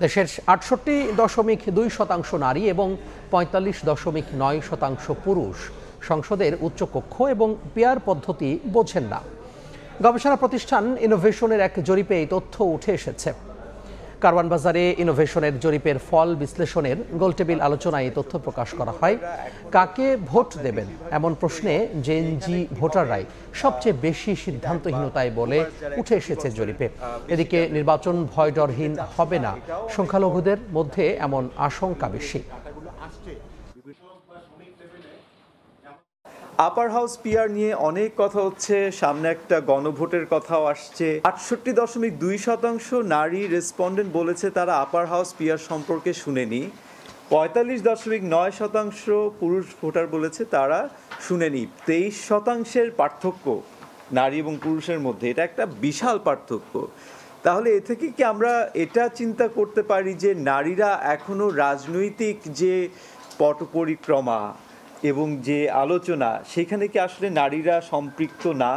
দেশের ৬৮.২% নারী এবং ৪৫.৯% পুরুষ সংসদের উচ্চকক্ষ এবং পেয়ার পদ্ধতি বোঝেন না। গবেষণা প্রতিষ্ঠান ইনোভেশনের এক জরিপে এই তথ্য উঠে এসেছে। কারওয়ান বাজারে ইনোভেশনের জরিপের ফল বিশ্লেষণের গোলটেবিল আলোচনায় এই তথ্য প্রকাশ করা হয়। কাকে ভোট দেবেন এমন প্রশ্নে জেনজি ভোটাররাই সবচেয়ে বেশি সিদ্ধান্তহীনতায় বলে উঠে এসেছে জরিপে। এদিকে নির্বাচন ভয় ডরহীন হবে না, সংখ্যালঘুদের মধ্যে এমন আশঙ্কা বেশি। আপার হাউস পিআর নিয়ে অনেক কথা হচ্ছে, সামনে একটা গণভোটের কথাও আসছে। ৬৮.২% নারী রেসপন্ডেন্ট বলেছে তারা আপার হাউস পিআর সম্পর্কে শুনেনি। ৪৫.৯% পুরুষ ভোটার বলেছে তারা শুনেনি। ২৩% পার্থক্য নারী এবং পুরুষের মধ্যে, এটা একটা বিশাল পার্থক্য। তাহলে এ থেকে কি আমরা এটা চিন্তা করতে পারি যে নারীরা এখনো রাজনৈতিক যে পট পরিক্রমা এবং যে আলোচনা, সেখানে কি আসলে নারীরা সম্পৃক্ত না?